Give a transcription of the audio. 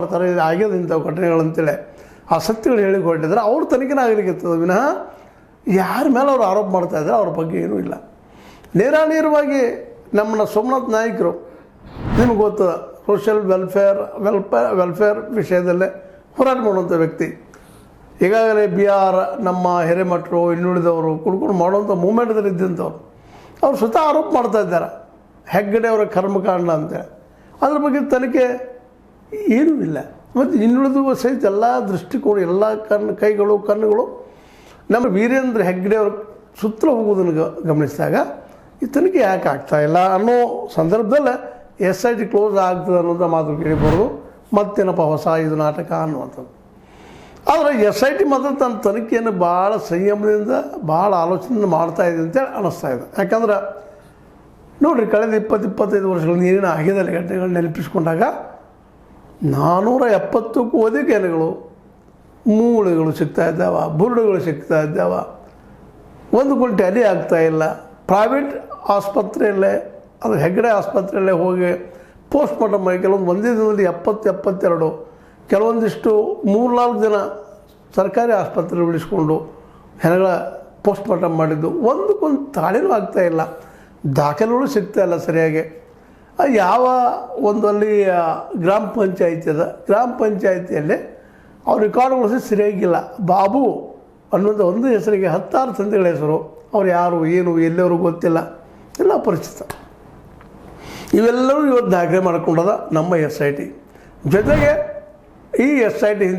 ಮಾಡ್ತಾರೆ ಆಗ್ಯದ ಇಂಥವು ಘಟನೆಗಳಂತೇಳಿ ಆ ಸತ್ಯಗಳು ಹೇಳಿಕೊಟ್ಟಿದ್ರೆ ಅವ್ರ ತನಿಖೆನ ಆಗಲಿಕ್ಕಿರ್ತದೆ ವಿನಃ ಯಾರ ಮೇಲೆ ಅವ್ರು ಆರೋಪ ಮಾಡ್ತಾಯಿದ್ದಾರೆ ಅವ್ರ ಬಗ್ಗೆ ಏನೂ ಇಲ್ಲ. ನೇರಾನೇರವಾಗಿ ನಮ್ಮನ್ನ ಸೋಮನಾಥ್ ನಾಯ್ಕರು ನಿಮ್ಗೆ ಗೊತ್ತು, ಸೋಷಿಯಲ್ ವೆಲ್ಫೇರ್ ವಿಷಯದಲ್ಲೇ ಹೋರಾಟ ಮಾಡುವಂಥ ವ್ಯಕ್ತಿ. ಈಗಾಗಲೇ ಬಿಹಾರ್ ನಮ್ಮ ಹಿರೇಮಠರು ಇನ್ನುಳಿದವರು ಕುಡ್ಕೊಂಡು ಮಾಡುವಂಥ ಮೂಮೆಂಟ್ದಲ್ಲಿ ಇದ್ದಂಥವ್ರು ಅವ್ರು ಸ್ವತಃ ಆರೋಪ ಮಾಡ್ತಾ ಇದ್ದಾರೆ ಹೆಗ್ಗಡೆ ಅವರ ಕರ್ಮಕಾಂಡ ಅಂತೇಳಿ. ಅದ್ರ ಬಗ್ಗೆ ತನಿಖೆ ಏನೂ ಇಲ್ಲ. ಮತ್ತು ಇನ್ನುಳಿದು ಸಹಿತ ಎಲ್ಲ ದೃಷ್ಟಿಕೋನ ಎಲ್ಲ ಕಣ್ಣುಗಳು ನಮ್ಮ ವೀರೇಂದ್ರ ಹೆಗ್ಗಡೆ ಅವ್ರ ಸುತ್ತಲೂ ಹೋಗೋದನ್ನು ಗಮನಿಸಿದಾಗ ಈ ತನಿಖೆ ಯಾಕೆ ಆಗ್ತಾಯಿಲ್ಲ ಅನ್ನೋ ಸಂದರ್ಭದಲ್ಲೇ SIT ಕ್ಲೋಸ್ ಆಗ್ತದೆ ಅನ್ನೋಂಥ ಮಾತು ಕೇಳಿಬಾರ್ದು. ಮತ್ತೇನಪ್ಪ ಹೊಸ ಇದು ನಾಟಕ ಅನ್ನುವಂಥದ್ದು. ಆದರೆ SIT ಮಾತ್ರ ತನ್ನ ತನಿಖೆಯನ್ನು ಭಾಳ ಸಂಯಮದಿಂದ ಭಾಳ ಆಲೋಚನೆಯಿಂದ ಮಾಡ್ತಾಯಿದೆ ಅಂತೇಳಿ ಅನ್ನಿಸ್ತಾ ಇದೆ. ಯಾಕಂದ್ರೆ ನೋಡಿರಿ, ಕಳೆದ 20-25 ವರ್ಷಗಳ ನೀರಿನ ಆಗಿದಲ್ಲಿ ಘಟನೆಗಳು ನೆನಪಿಸ್ಕೊಂಡಾಗ 470ಕ್ಕೂ ಅಧಿಕ ಎಲೆಗಳು ಮೂಳೆಗಳು ಸಿಗ್ತಾ ಇದ್ದಾವೆ, ಬುರುಡುಗಳು ಸಿಗ್ತಾ ಇದ್ದಾವೆ, ಒಂದು ಕುಂಟೆ ಅಲಿ ಆಗ್ತಾಯಿಲ್ಲ. ಪ್ರೈವೇಟ್ ಆಸ್ಪತ್ರೆಯಲ್ಲೇ ಅದು ಹೆಗ್ಗಡೆ ಆಸ್ಪತ್ರೆಯಲ್ಲೇ ಹೋಗಿ ಪೋಸ್ಟ್ಮಾರ್ಟಮ್ ಮಾಡಿ ಕೆಲವೊಂದು ಒಂದೇ ದಿನದಲ್ಲಿ 70-72 ಕೆಲವೊಂದಿಷ್ಟು 3-4 ದಿನ ಸರ್ಕಾರಿ ಆಸ್ಪತ್ರೆ ಉಳಿಸ್ಕೊಂಡು ಹೆಣಗಳ ಪೋಸ್ಟ್ಮಾರ್ಟಮ್ ಮಾಡಿದ್ದು ಒಂದಕ್ಕೊಂದು ತಾಳಿನೂ ಆಗ್ತಾಯಿಲ್ಲ. ದಾಖಲೆಗಳು ಸಿಗ್ತಾಯಿಲ್ಲ ಸರಿಯಾಗಿ. ಯಾವ ಒಂದು ಅಲ್ಲಿ ಗ್ರಾಮ ಪಂಚಾಯಿತಿ ಅದ, ಗ್ರಾಮ ಪಂಚಾಯಿತಿಯಲ್ಲೇ ಅವ್ರ ರೆಕಾರ್ಡ್ಗಳು ಸರಿಯಾಗಿಲ್ಲ. ಬಾಬು ಅನ್ನೋದು ಒಂದು ಹೆಸರಿಗೆ 10 ತಂದೆಗಳ ಹೆಸರು, ಅವ್ರು ಯಾರು ಏನು ಎಲ್ಲವರು ಗೊತ್ತಿಲ್ಲ, ಎಲ್ಲ ಪರಿಚಿತ. ಇವೆಲ್ಲರೂ ಇವತ್ತು ದಾಖಲೆ ಮಾಡಿಕೊಂಡದ ನಮ್ಮ SIT. ಜೊತೆಗೆ ಈ SIT